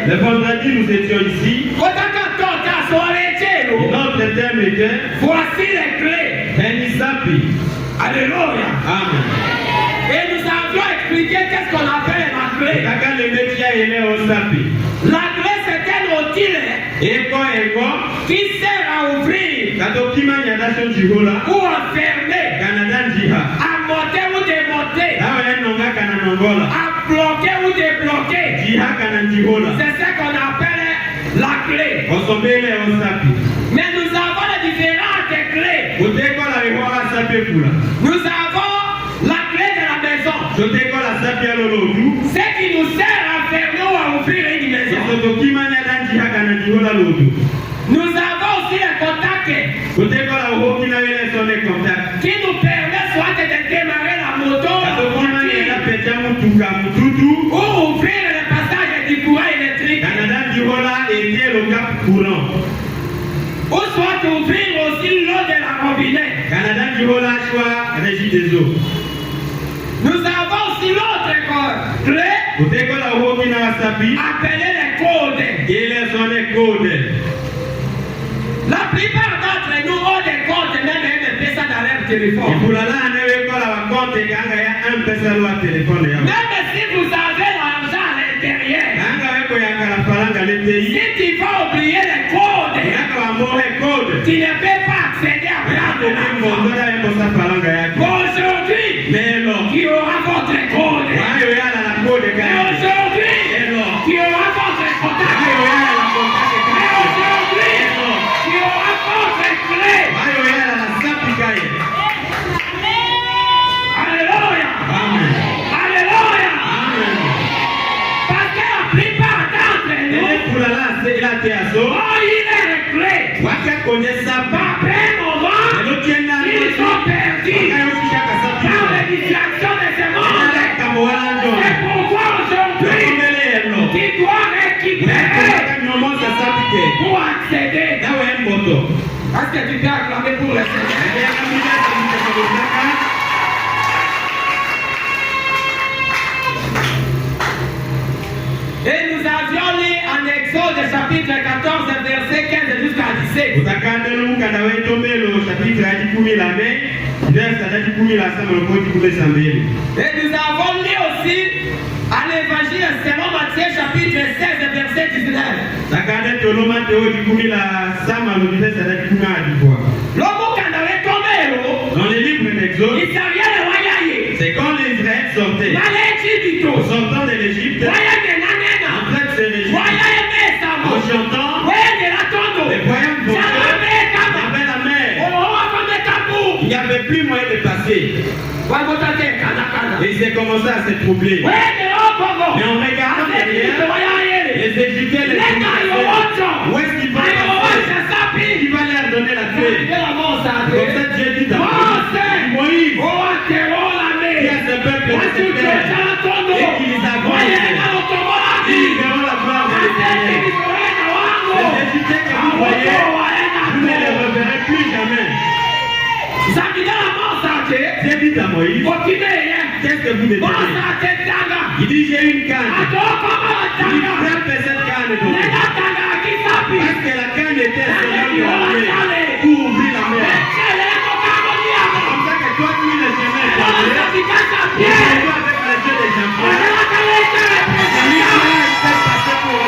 Le vendredi, nous étions ici. Notre thème était voici les clés. Alléluia. Amen. Et nous avions expliqué qu'est-ce qu'on appelle la clé. clé. La clé, c'est un outil qui sert à ouvrir ou à fermer, à monter ou démonter, à bloquer ou débloquer. C'est ça qu'on appelle la clé. Mais nous avons les différentes clés. Nous avons la clé de la maison. Ce qui nous sert à fermer ou à ouvrir une maison. Nous avons aussi les contacts qui nous permettent soit de démarrer la moto ou ouvrir le passage du courant électrique. Ou soit ouvrir aussi l'eau de la robinet. Nous avons aussi l'autre clé appelée les codes. La plupart d'entre nous ont des comptes, même un ça dans leur téléphone. Même si vous avez l'argent à l'intérieur, si tu vas oublier les codes, tu ne peux pas accéder à prendre l'argent. Aujourd'hui, qui aura votre code. Aujourd'hui, qui aura votre contact. Aujourd'hui, qui aura votre clé. Alléluia. Alléluia. Parce que la plupart d'entre nous ont eu les clés. Après un moment, ils sont perdus par les distractions de ce monde. C'est pourquoi aujourd'hui, tu dois récupérer pour accéder. Est-ce que tu peux acclamer pour le Seigneur? Et nous avions lu en Exode chapitre 14, verset 15 jusqu'à 17. Et nous avons lu aussi à l'évangile selon Matthieu chapitre 16, verset 19. Dans les livres d'Exode, c'est quand les Israéliens sortaient, sortant de l'Égypte, en train de se réjouir, en chantant, les voyants montaient, avait la mer. Il n'y avait plus moyen de passer. Et ils ont commencé à se troubler. Mais en regardant derrière, les Égyptiens les trouvaient. Où est-ce qu'ils vont passer? Qui va leur donner la clé? Comme ça Dieu dit à Moïse, qui a ce peuple de cette terre, et qui les avance, ils verront la gloire de l'Éternel. Les Égyptiens que vous voyez, vous ne les reverrez plus jamais. Dieu dit à Moïse, qu'est-ce que vous détenez? Il dit, j'ai une canne. Il dit, frappe cette canne de moi. Parce que la canne était seulement pour ouvrir la mer. Comme ça que toi, tu es le chemin de la mer. Et tu avec les yeux des enfants. Celui qui a fait passer pour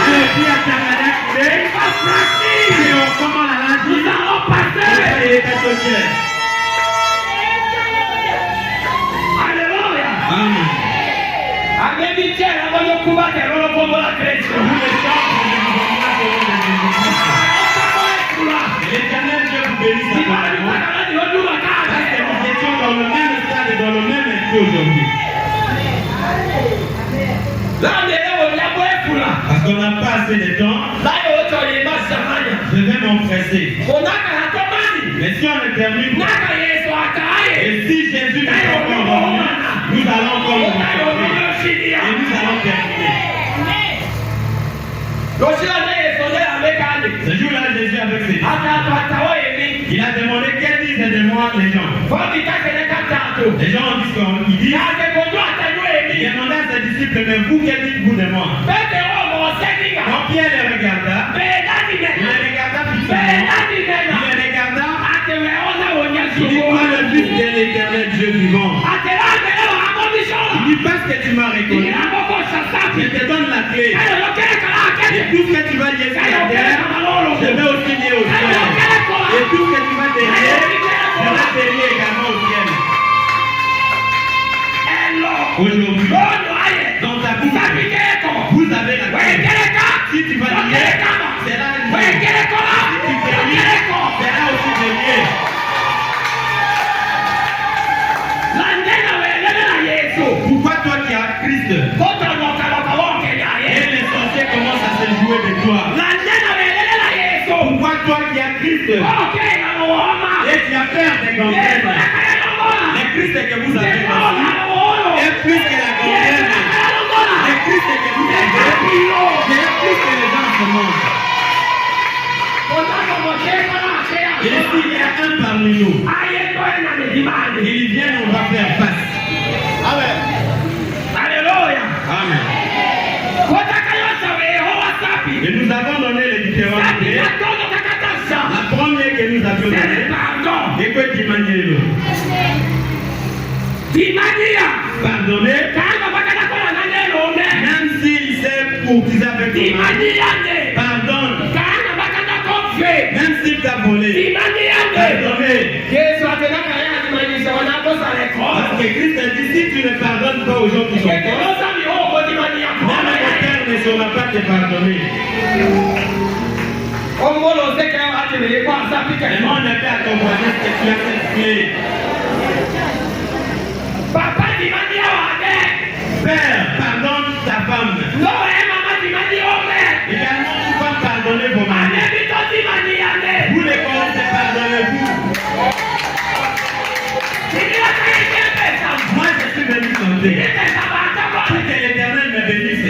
et puis à Canada, et on commence à la dire, il est associé. Alléluia. Amen. L'Éternel Dieu vous bénisse à parole. Parce que nous étions dans le même stade et dans le même esprit aujourd'hui. Parce qu'on n'a pas assez de temps, je vais m'empresser. Mais si on ne termine pas, et si Jésus n'est pas encore revenu, nous allons encore nous rencontrer. Et nous allons terminer. Ce jour-là, Jésus avec ses disciples, il a demandé qu'elles disent de moi les gens. Les gens ont dit ce qu'il dit. Il demanda à ses disciples, mais vous, qu'elles dites-vous de moi? Quand Pierre les regarda, il les regarda fixement, il les regarda, il dit, toi le Fils de l'Éternel Dieu vivant. Il dit, parce que tu m'as reconnu, je te donne la clé. Et tout ce que tu vas lier sur la terre, je vais aussi lier au ciel. Et tout ce que tu vas délier, je vais délier également au ciel. Aujourd'hui, dans ta bouche, vous avez la clé. Si tu vas lier, c'est là une clé. Si tu délies, c'est là aussi délié. Pourquoi toi qui as Christ et les sorciers commencent à se jouer de toi? Pourquoi toi qui as Christ et tu as peur des gangrènes? Le Christ que vous avez reçu est plus que la gangrène. Le Christ que vous avez c'est plus que les gens de ce monde. Et s'il y a un parmi nous, il vient, on va faire face. Amen. Alléluia. Amen. Et nous avons donné les différentes clés. La première que nous avions donnée, et que Dimanielo. Pardonner, même s'il s'est courtisé avec toi. Pardonne. Même s'il t'a volé. Pardonner. Parce que Christ a dit, si tu ne pardonnes pas aux gens qui sont forts, même le Père ne saura pas te pardonner. Et moi, on n'a pas à ton voisin ce que tu as fait clé. Père, pardonne ta femme. Également, tu vas pardonner vos maris. Vous les connaissez, pardonnez-vous. Moi, je suis venu chanter. Pour que l'Éternel me bénisse.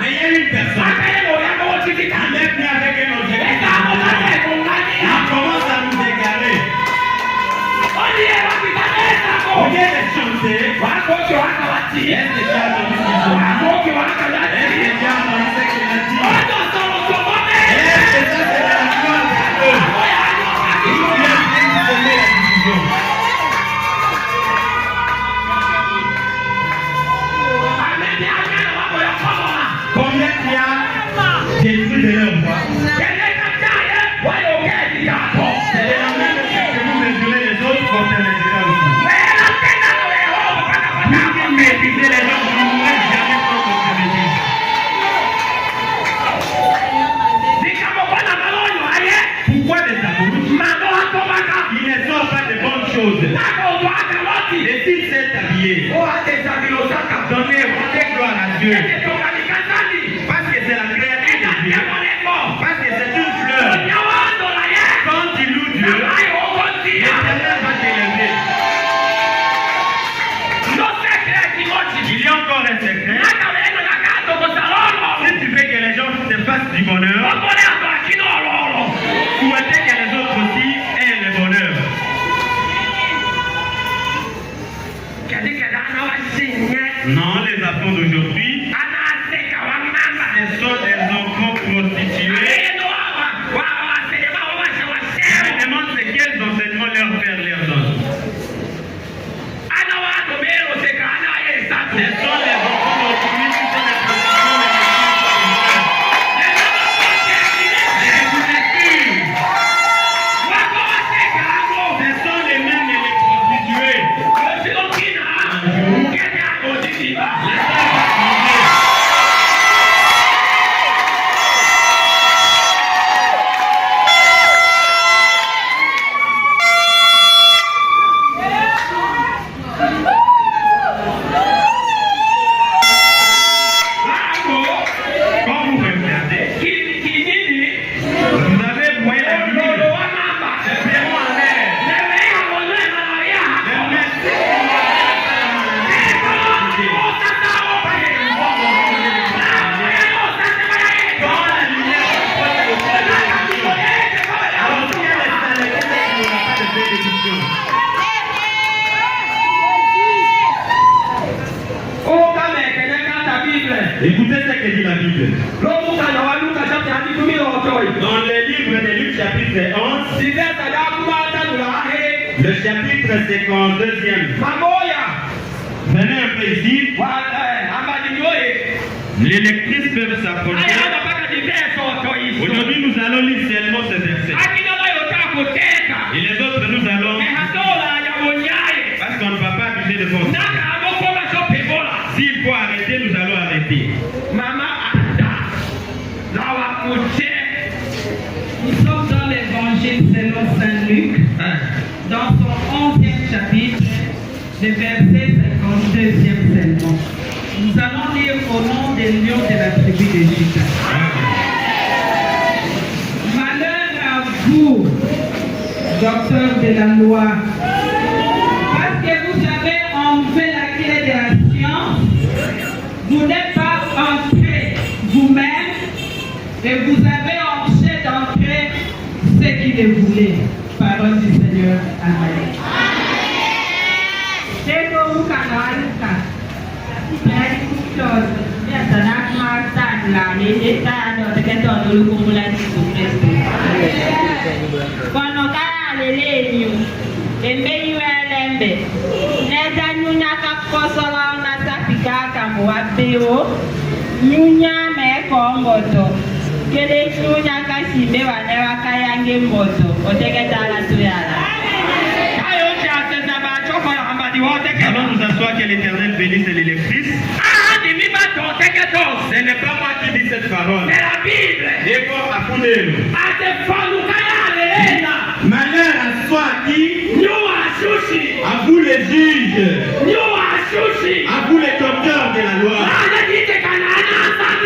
Mais il y a une personne. Il est venu avec un objectif. Il commence à nous égarer. Au lieu de chanter, est-ce que tu as entendu ce qu'il a dit? Est-ce que tu as entendu ce qu'il a dit? Est-ce que ça c'est la gloire de Dieu? Il vient de semer la division. Combien tu as détruit de leur voix? C'est de la même chose que vous mesurez les autres, qu'on te mesurera aussi. Vous qui méprisez les gens, vous ne mourrez jamais sans qu'on se méprise. Pourquoi des amours? Il ne sort pas de bonnes choses. Et s'il s'est habillé, donnez gloire à Dieu. Parce que c'est la créature de Dieu. Parce que c'est une fleur. Quand tu loues Dieu, l'Éternel va t'élever. Il y a encore un secret. Si tu veux que les gens te fassent du bonheur, souhaitez que les autres aussi aient le bonheur. Non, les enfants d'aujourd'hui, ce sont des enfants prostitués. Je me demande quels enseignements leur père leur donne. Ce sont les enfants d'aujourd'hui qui sont des prostituées. Ce sont les mêmes les prostituées. Écoutez ce que dit la Bible. Dans le livre de Luc chapitre 11, le chapitre 52e. Venez un peu ici, les lectrices peuvent s'approcher. Aujourd'hui, nous allons lire seulement ces versets. Et les autres, nous allons... Parce qu'on ne va pas abuser de force. S'il faut arrêter, nous allons arrêter. Nous sommes dans l'évangile selon Saint Luc, dans son 11e chapitre, le verset 52e seulement. Nous allons lire au nom des lions de la tribu de Juda. Malheur à vous, docteurs de la loi, parce que vous avez enlevé la clé de la science, vous n'êtes pas entrés vous-même et vous avez empêché d'entrer ceux qui le voulaient. Parole du Seigneur. Amen. Avant nous asseoir, que l'Éternel bénisse les lectrices. Ce n'est pas moi qui dis cette parole. C'est la Bible. Malheur à soi qui, à vous les juges, à vous les docteurs de la loi.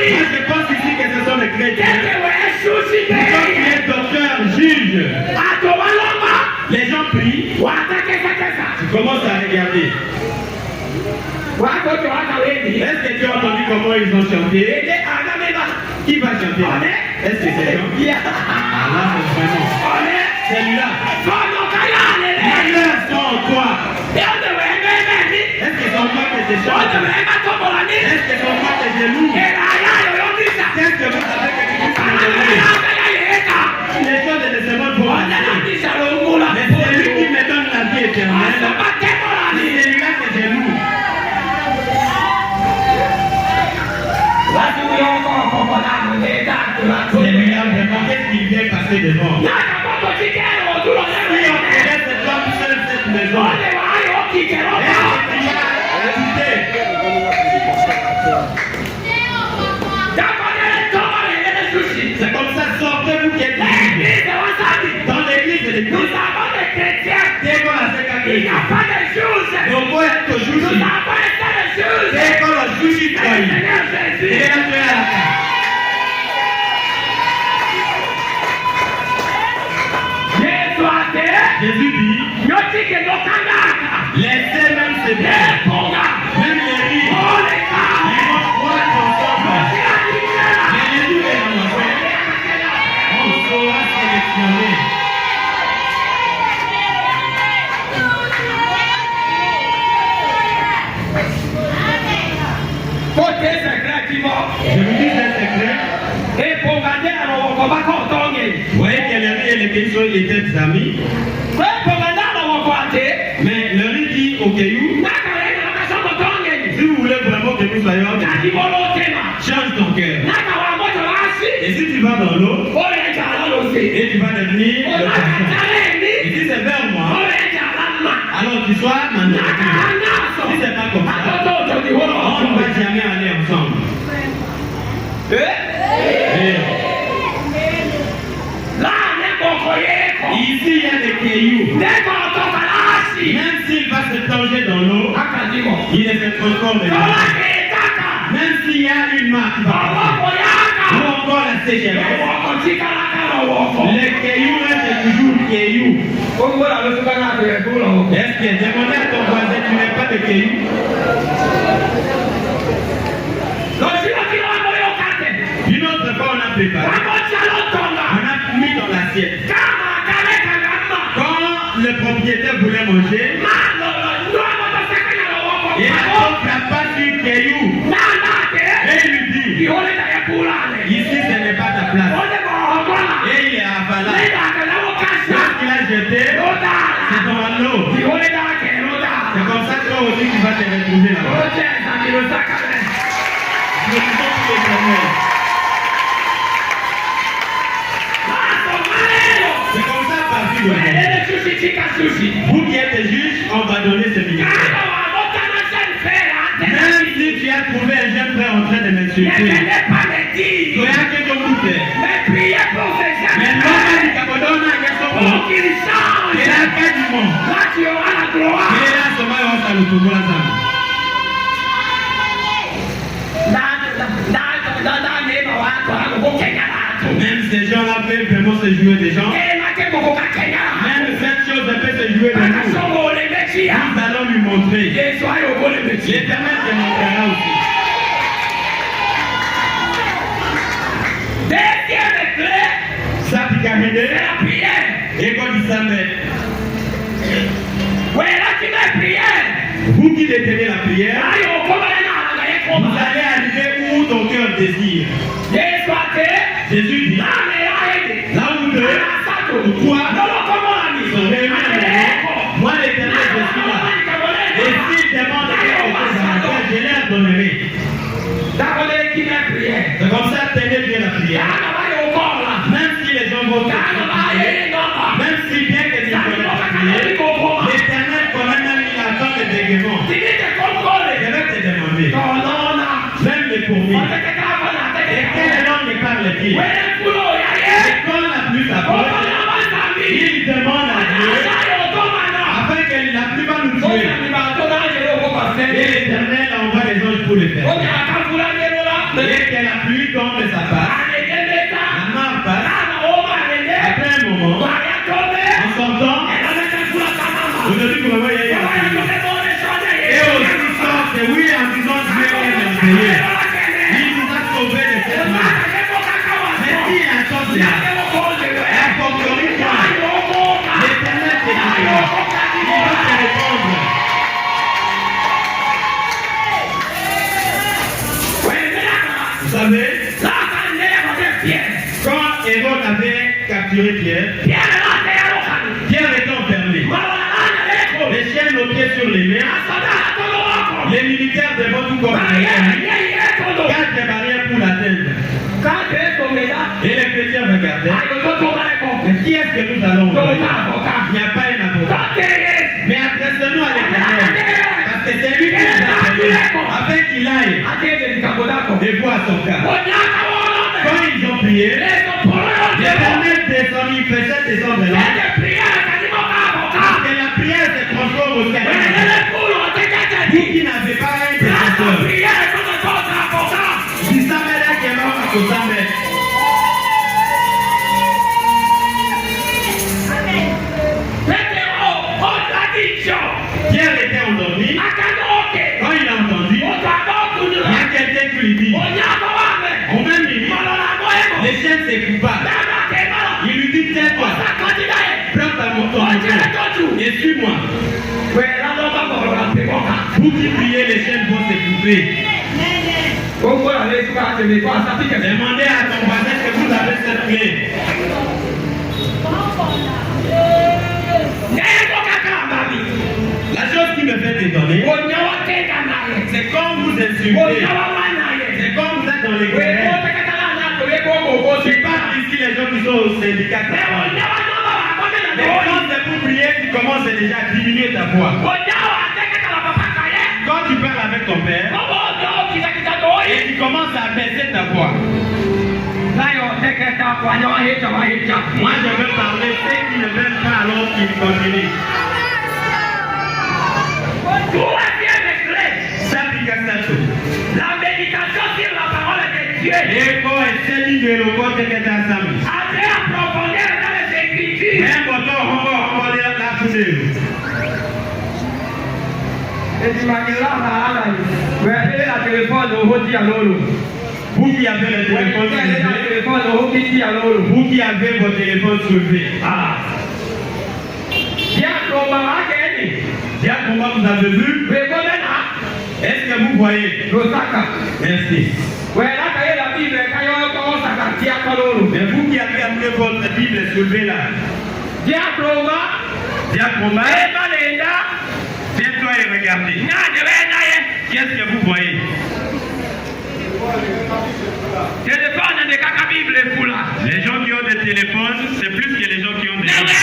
Moi je pense ici que ce sont les chrétiens. Quand les docteurs jugent, les gens prient. Tu commences à regarder. Est-ce que tu as entendu comment ils ont chanté? Qui va chanter là? Est-ce que c'est ça? Là, c'est vraiment. Celle-là. Malheur sont en toi. Est-ce que c'est en toi que je chante? Est-ce que c'est en toi que je loue? Qu'est-ce que vous savez que tu peux me donner? Les choses ne se montrent pas. Mais c'est lui qui me donne la vie éternelle. C'est celui-là que je loue. Celui-là, vraiment, qu'est-ce qu'il vient passer devant? Si on connaît cette femme seule, cette maison, est-ce que tu vas écouter? C'est comme ça, sortez-vous qui êtes libres. Dans l'église de l'église, c'est quoi la sécurité? Donc, quoi est-ce que je suis? C'est quoi la justice? C'est la Jésus dit, laissez même ces biens, même les riz, ils vont croire ensemble. Mais les jours et la moisson, on saura sélectionner. Je vous dis un secret. Vous voyez que le riz et les questions étaient amis. Mais le riz dit au caillou, si vous voulez vraiment que nous soyons, change ton cœur. Et si tu vas dans l'eau, et tu vas devenir le poisson. Et si c'est vers moi, alors tu sois mandaté. Si c'est pas comme ça, on ne va jamais aller ensemble. Ici, il y a des cailloux. Même s'il va se plonger dans l'eau, il ne se transforme pas. Même s'il y a une marque, ou encore la sécheresse, les cailloux restent toujours cailloux. Est-ce que demander à ton voisin, tu n'es pas de cailloux? Une autre fois, on a préparé. On a mis dans l'assiette. Quand le propriétaire voulait manger, il apporte la pâte du caillou. Et il lui dit, ici ce n'est pas ta place. Et il est avalé. Lorsqu'il a jeté, c'est dans l'eau. C'est comme ça que toi aussi tu tu vas te retrouver là-bas. Oh Dieu, ça me le sac à l'air. Je suis pour l'Éternel. C'est comme ça parti de vous. Vous qui êtes juge, on va donner ce ministère. Même si tu as trouvé un jeune frère en train de m'insulter, tu as que ton doute. Mais non, il y a son qu'il change. Il a qu'à du monde. Là, tu auras la gloire. Il est là, seulement, on va le trouver ensemble. Même ces gens-là peuvent vraiment se jouer des gens. Même cette chose peut se jouer de nous. Nous allons lui montrer. L'Éternel te montrera aussi. Ça pique à aider. Et quand il s'amène. Vous qui détenez la prière, vous allez arriver où ton cœur désire. Jésus dit, là où deux ou trois sont réunis, moi l'Éternel, je suis là. Et s'ils demandent quelque chose à ma part, je leur donnerai. C'est comme ça, tenez bien la prière. Même si les gens vont te prier, même si bien que tu connais la prière, l'Éternel connaît même il attend le bégaiement. Je vais te demander, même les fourmis, et quel homme ne parle-t-il? Et quand la pluie s'approche, il demande à Dieu afin que la pluie va nous tuer. Et l'Éternel envoie les anges pour le faire. Et que la pluie tombe et ça passe. La mar passe. Après un moment, en sortant, aujourd'hui vous me voyez ici. Et aussi sort que oui, en disant Dieu est merveilleux. Il nous a sauvés de cette main. Mais si un chose est là, la porterie toi, l'Éternel te dira, il va te répondre. Vous savez, quand Hérode avait capturé Pierre, Pierre était enfermé. Les chiens notaient sur les mains. Les militaires devant tout comme quatre barrières pour l'atteindre. Et les chrétiens regardaient. Mais qui est-ce que nous allons envoyer? Il n'y a pas un avocat. Mais adressons-nous à l'Éternel. Parce que c'est lui qui nous a appelés. Afin qu'il aille et voit son cas. Quand ils ont prié, l'Éternel descend, il faisait descendre de là. Parce que la prière se transforme au sacrifice. Vous qui n'avez pas un intercesseur, si ça m'aide à qu'il y ait un Samuel. Pierre était endormi. Quand il a entendu, il y a quelqu'un qui lui dit, au même minute, les chiens se coupaient. Il lui dit, tiens-toi, prends ta moto et suis-moi. Vous qui priez, les chiens vont se couper. Demandez à ton voisin que vous avez cette clé. La chose qui me fait étonner, c'est quand vous insultez, c'est quand vous êtes dans les guerres. Je parle ici les gens qui sont au syndicat. Mais quand c'est pour prier, tu commences déjà à diminuer ta voix. Quand tu parles avec ton père, et tu commences à baisser ta voix. Moi je veux parler ceux qui ne veulent pas alors qu'ils continuent. La méditation sur la parole de Dieu. Après approfondir dans les Écritures. Vous qui avez le téléphone soulevé, vous qui avez votre téléphone soulevé. Bien comment vous avez vu? Est-ce que vous voyez? Merci. Mais vous qui avez amené votre Bible soulevez là. Diaproma. Viens-toi et regardez. Qu'est-ce que vous voyez? Les gens qui ont des téléphones, c'est plus que les gens qui ont des téléphones.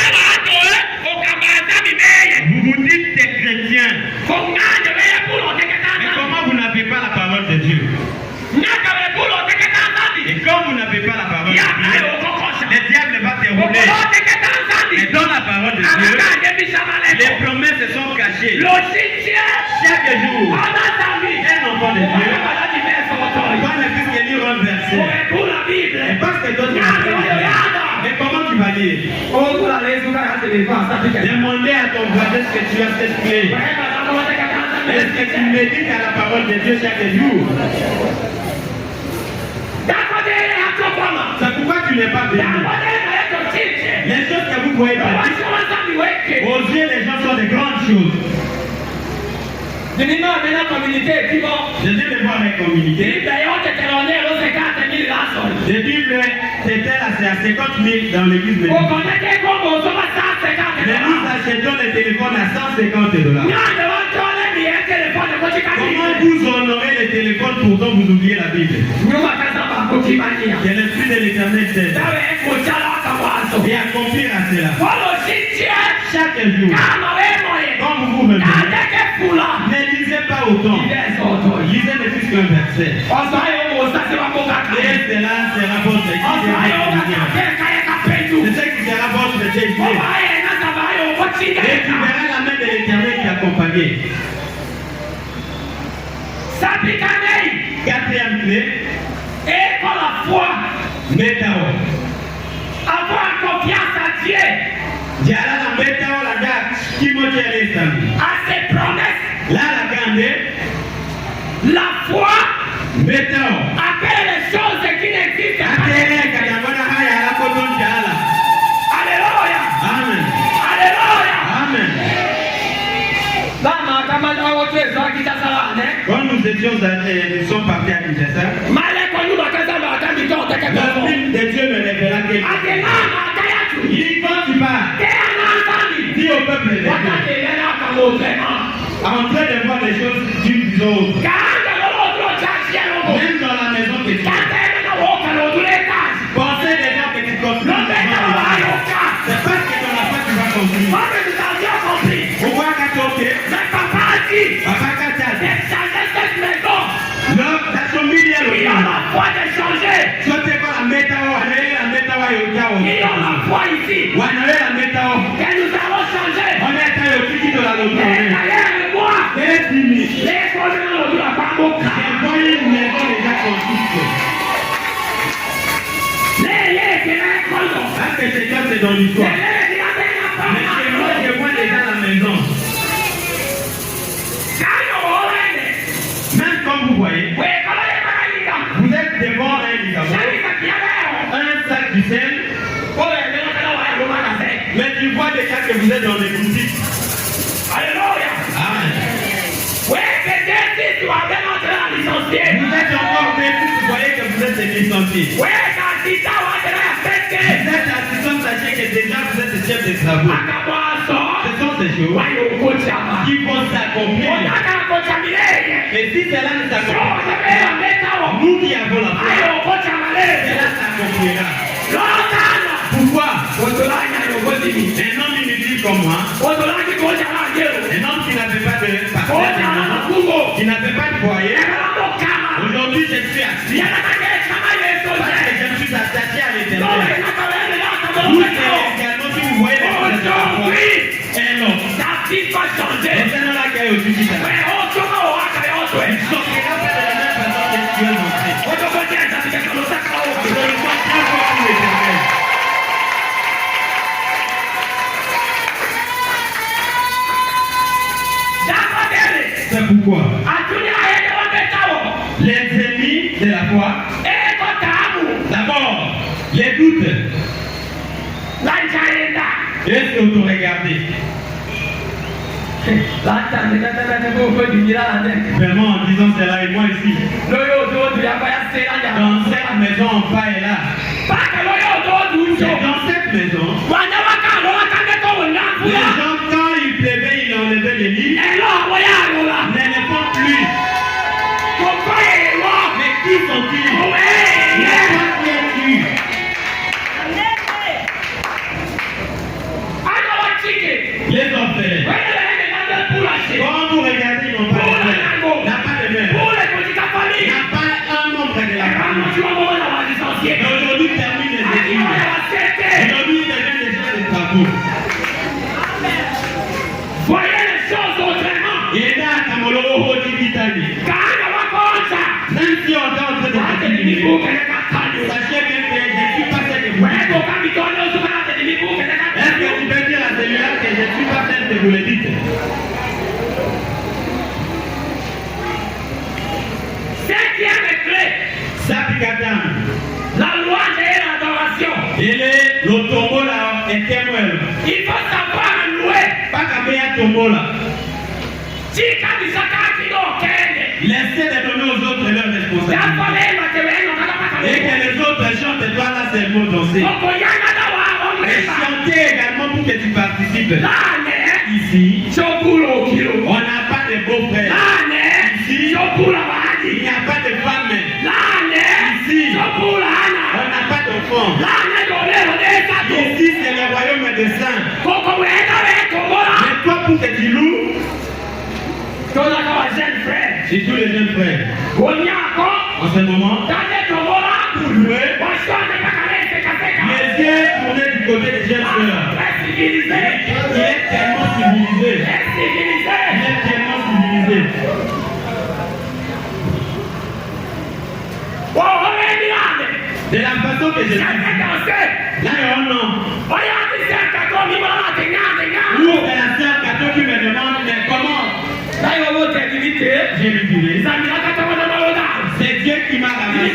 Vous vous dites des chrétiens. Mais comment vous n'avez pas la parole de Dieu? Et quand vous n'avez pas la parole de Dieu, le diable va te rouler. Et dans la parole de Dieu, les promesses sont cachées. Chaque jour, un enfant de Dieu va ne plus que lire un verset. Et parce que d'autres mais comment tu vas lire? Demandez à ton voisin ce que tu as cette clé. Est-ce que tu médites à la parole de Dieu chaque jour? C'est pourquoi tu n'es pas béni. Les choses que vous voyez petites, aux yeux des gens sont de grandes choses. Jésus me voit avec communiquer. Le Bible c'était à 50 000 dans l'église de Dieu. Mais nous achetons les téléphones à $150. Comment vous honorez les téléphones pourtant vous oubliez la Bible? Que l'Esprit de l'Éternel t'aide et accomplir à cela. Chaque jour, quand vous vous réveillez, ne lisez pas autant. Lisez ne plus qu'un verset. Et cela sera votre guide. C'est ce qui sera votre guide. Et tu verras la main de l'Éternel qui accompagne. Quatrième clé. Et par la foi, Métao. avoir confiance à Dieu, Diala la métao la date qui m'a dit à ses promesses. là la grande. La foi Métao. appelle les choses qui n'existent pas. Alléluia. Amen. Alléluia. Amen. Quand nous étions nous sommes partis à Kinshasa, l'Esprit de Dieu me révéla quelque chose. Il dit quand tu pars, dis au peuple de Dieu, en train de voir les choses d'une des autres. Même dans la maison que tu es. Pensez déjà que tu construis. C'est parce que dans la foi tu vas construire. Pourquoi Katoke? Papa Katoke. Non, dans son milieu, il y a la foi de changer. Sote kwa la métao yojao. Il y a la foi ici. Wanawe la métao. Que nous allons changer. On est à l'autre de la loto. Les choses dans le la Bamboka. J'ai voyé une maison déjà construite. Parce que c'est quoi, c'est dans l'histoire. Mais chez moi, je vois déjà la maison. Même comme vous voyez, vous êtes devant un ligament, un sac du sel, mais tu vois déjà que vous êtes dans les boutiques. Alléluia. Amen. Vous êtes encore petit, vous voyez que vous êtes licencié. Vous êtes assistant, sachez que déjà vous êtes chef de travaux. Ce sont ces choses qui vont s'accomplir. Et si cela ne s'accomplit pas, nous qui avons la foi, cela s'accomplira. Pourquoi? Un homme inutile comme moi, un homme qui n'avait pas de partenaire, qui n'avait pas de foyer, aujourd'hui je suis assis, parce que je me suis attaché à l'Éternel. Vous également, si vous voyez les choses de la foi, un homme, et c'est dans laquelle aussi tu t'as. Il ne sortira pas de la même façon que tu es montré. C'est pourquoi les ennemis de la foi, d'abord, les doutes, est-ce que vous regardez? Vraiment en disant cela et moi ici. Dans cette maison, on est là. C'est dans cette maison. Les gens, quand il pleuvait, ils enlevaient les lits. Sachez bien que je ne suis pas celle que vous dites. Est-ce que tu peux dire à celui-là que je ne suis pas celle que vous le dites? Septième clé. Sapikatan. La louange et l'adoration. Il est le tombeau là éternel. Il faut savoir louer. Pas qu'à payer tombeau là. Laissez de donner aux autres leurs responsabilités. Et que les autres chantent, toi là seulement danser. Et chanter également pour que tu participes. Ici, on n'a pas de beaux-frères. Ici, il n'y a pas de femmes. Ici, on n'a pas d'enfants. Ici, c'est le royaume des saints. Mais toi, pour que tu loues, c'est tous les jeunes frères. En ce moment, pour louer, les yeux tournés du côté des jeunes frères. Il est tellement civilisé. Il est tellement civilisé. De la façon que je dis. Là, il y a un nom. Ou de la sœur Kato qui me demande, mais comment? Je lui dirai. C'est Dieu qui m'a ramené.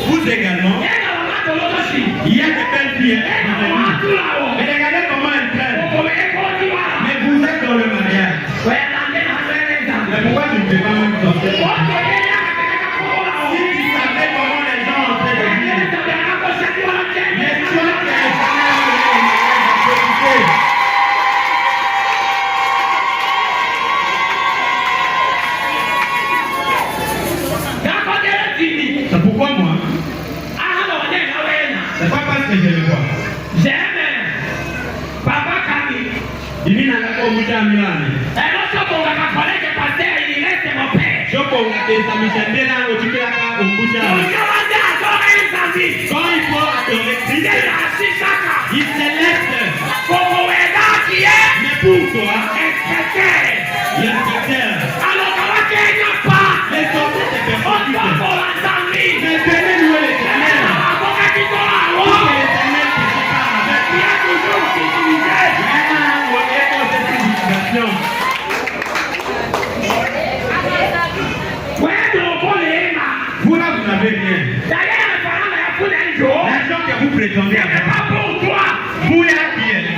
Vous également, il y a des belles filles. Mais regardez comment elles prennent. Mais vous êtes dans le mariage. Mais pourquoi tu ne fais pas même danser? Si tu savais comment les gens ont fait de vivre, les choses que les femmes ont fait. C'est pourquoi moi? C'est pas parce que je le vois. J'aime Papa Kami. Il vient à la Komuja Milan. Et lorsque on va connaître le pasteur, il reste mon père. Je peux vous dire, ça me gêne là, au Tibet, à Komuja. Quand il faut adorer Christ, il se laisse. Mais pour toi, l'inspecteur. Les autres te persécutent. Mais venez louer l'Éternel. Pour que l'Éternel te sépare avec lui. Vraiment, au écho de civilisation. Vous là, vous n'avez rien. L'argent que vous prétendez avoir. Vous là qui êtes.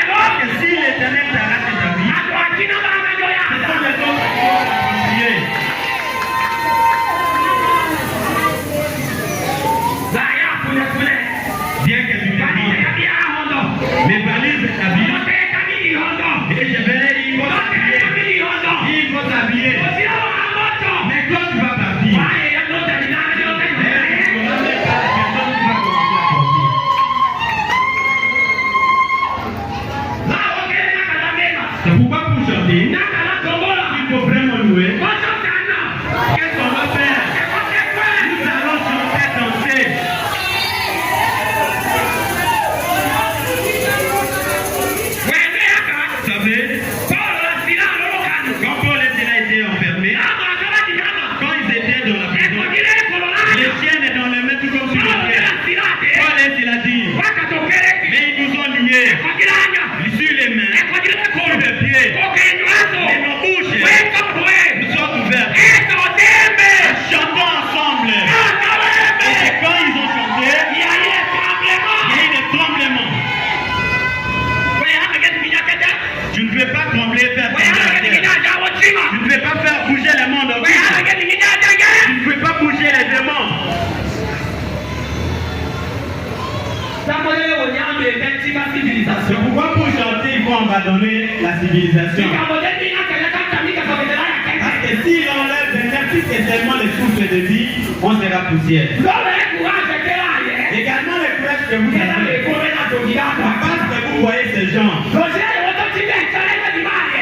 Parce que si l'Éternel t'arrache ta vie, ce sont les autres qui vont t'approprier. Bien que tu t'habilles, mes valises s'habillent, et je vais, il faut t'habiller. Mais quand tu vas partir, c'est pourquoi pour chanter, il faut vraiment louer. Qu'est-ce qu'on va faire? Nous allons chanter, danser. Vous savez, quand Paul et Silas étaient enfermés, quand ils étaient dans la prison, les chiens étaient dans les mains tout comme sur le pied. Paul et Silas disent, mais ils nous ont liés sur les mains, sur les pieds, et nos bouches nous sont ouvertes. Chantons ensemble. Et c'est quand ils ont chanté, il y a eu des tremblements. Tu ne peux pas trembler et faire trembler la terre. Tu ne peux pas faire bouger le monde entier. Tu ne peux pas bouger les démons. C'est pourquoi pour chanter, il faut abandonner la civilisation. Parce que si l'on enlève si c'est seulement le souffle de vie, on sera poussière. Également le courage que vous avez. ces gens.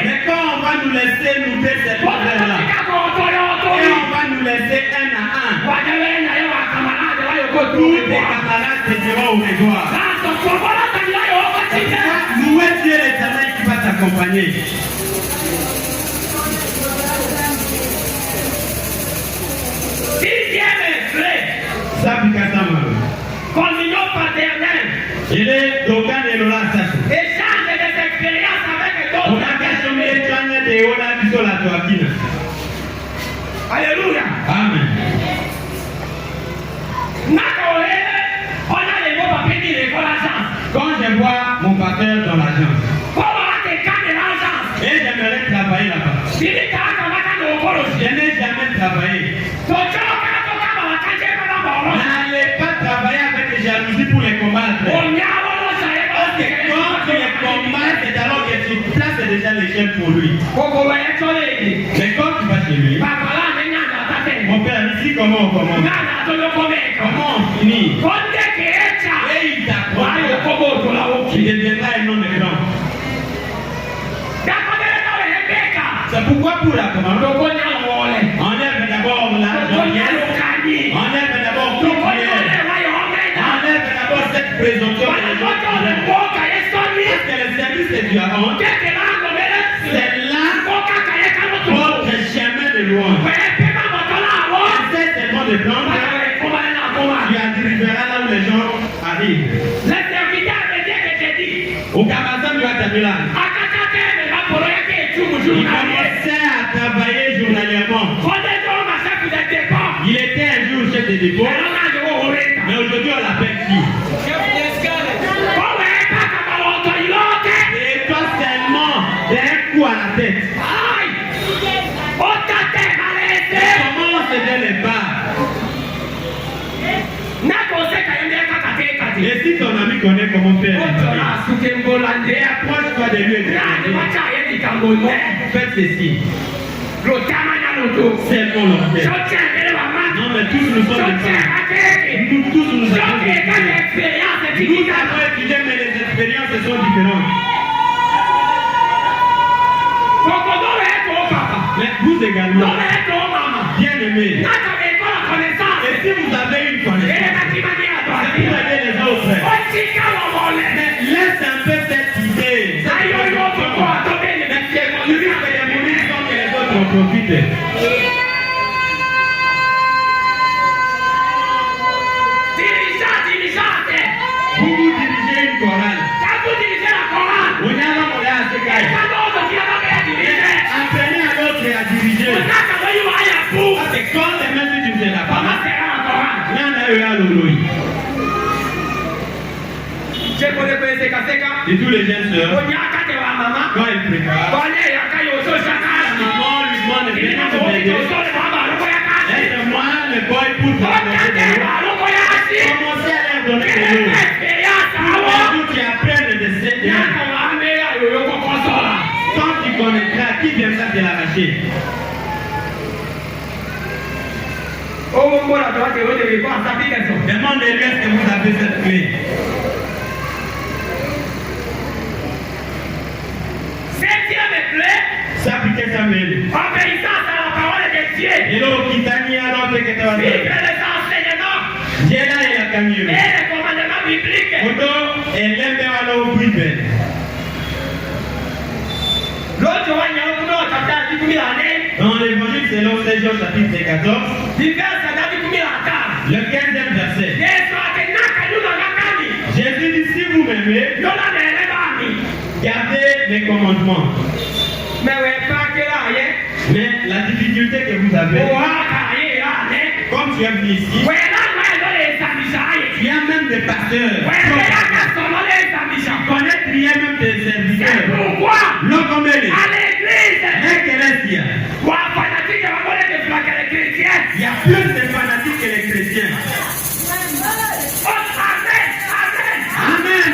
Mais quand on va nous laisser nous faire cette affaire-là, et on va nous laisser un à un, tous tes camarades te diront au revoir. Louez Dieu l'Éternel qui va t'accompagner. Communion paternelle. Il est d'aucun et l'on Échange des expériences avec d'autres. Alléluia. Amen. Quand je vois mon pasteur dans l'agence, et j'aimerais travailler là-bas, je n'ai jamais travaillé. N'allez pas travailler avec les jalousies pour les combattre. Parce que quand tu les combats, c'est alors que tu places déjà l'échelle pour lui. Mais quand tu vas chez lui, mon père, ici comment on commence? Comment on finit? Et il t'apprend, il deviendra un homme grand. C'est pourquoi pour la commande, on enlève d'abord l'argent, on enlève d'abord tout prière, on enlève d'abord cette présomption que les gens parce que le service que tu as rendu, c'est là votre chemin de loin. Essaie seulement de prendre, tu arriveras là où les gens arrivent. Au Kamazam, tu vas t'amener là. Il commençait à travailler journalièrement. Il était un jour chef de dépôt, mais aujourd'hui on l'appelle qui? Et toi seulement, d'un coup à la tête. Comment on se donne les barres? Et si ton ami connaît comment faire les barres, et approche-toi de lui et faites ceci. C'est mon l'orgueil. Non, mais tous nous sommes des femmes. Nous tous nous avons des expériences. Nous avons étudié, mais les expériences sont différentes. Mais vous également, bien aimés. Et si vous avez une connaissance, c'est pour aider les autres. Mais laisse un peu cette idée. Profitez. Vous dirigez une chorale. Apprenez à l'autre à diriger. Parce que quand les mêmes tu ne sais pas, et tous les jeunes sœurs, quand ils préparent, maman lui demande de venir nous aider. Aide-moi le boy pour t'apporter de l'eau. Commencez à leur donner de l'eau. Pour que tu apprennes de cette terre. Quand tu connaîtras, qui viendra te l'arracher? Demandez-lui est-ce que vous avez cette clé. S'appliquer sa main. Obéissance à la parole de Dieu. Et l'autre qui t'a mis à l'autre que tu vas Suivre les enseignements. Dieu là il a camion. Et les commandements bibliques. Auto et l'aime à l'eau brûle. L'autre voit il y a un peu de temps qui combien d'années. Dans l'évangile selon Saint Jean chapitre 14. Divers ça date combien d'années. Le 15e verset. Jésus dit si vous m'aimez, gardez mes commandements. Mais la difficulté que vous avez, comme tu es venu ici, il y a même des pasteurs qui connaissent rien même des serviteurs. L'homme est l'Ecclésia. Il y a plus de fanatiques que les chrétiens. Amen.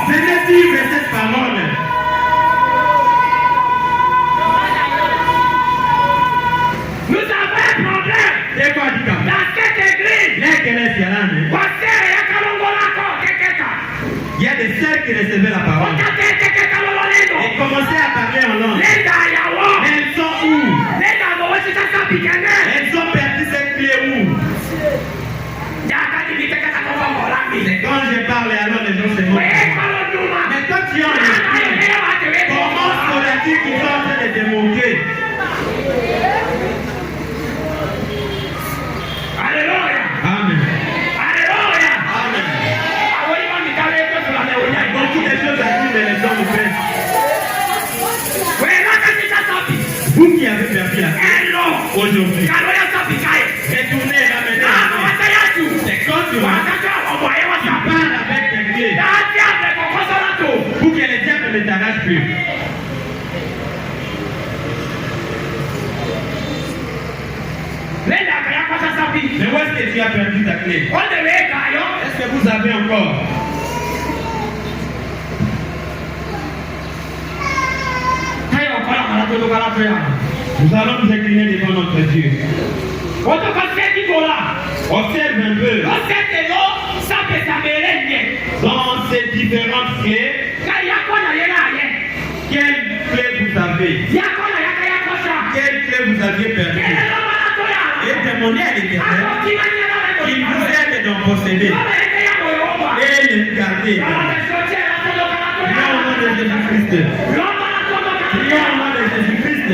Venez vivre cette parole. Nous avons un problème. C'est quoi dit comme dans cette église. Il y a des celles qui recevaient la parole. Et commençaient à parler en langue. Mais elles sont où? Elles ont perdu cette clé où? C'est quand je parle alors les gens se moquent. Mais quand tu es en esprit, comment sauras-tu qu'ils sont en train de te moquer? Alléluia. Amen. Alléluia. Amen. Il y a beaucoup de choses à dire, mais les gens nous prennent. Vous Vous qui avez perdu la clé aujourd'hui, retournez et ramenez la clé. C'est quand tu parles avec tes clés pour que les diables ne t'arrachent plus. Mais où est-ce que tu as perdu ta clé? Est-ce que vous avez encore? Nous allons nous incliner devant notre Dieu. Observe un peu. Dans ces différentes clés, quelle clé vous avez? Quelle clé vous aviez perdue? Et demandez à l'Éternel qu'il vous aide d'en posséder et le garder. Prions au nom de Jésus-Christ. Prions au nom de Jésus-Christ.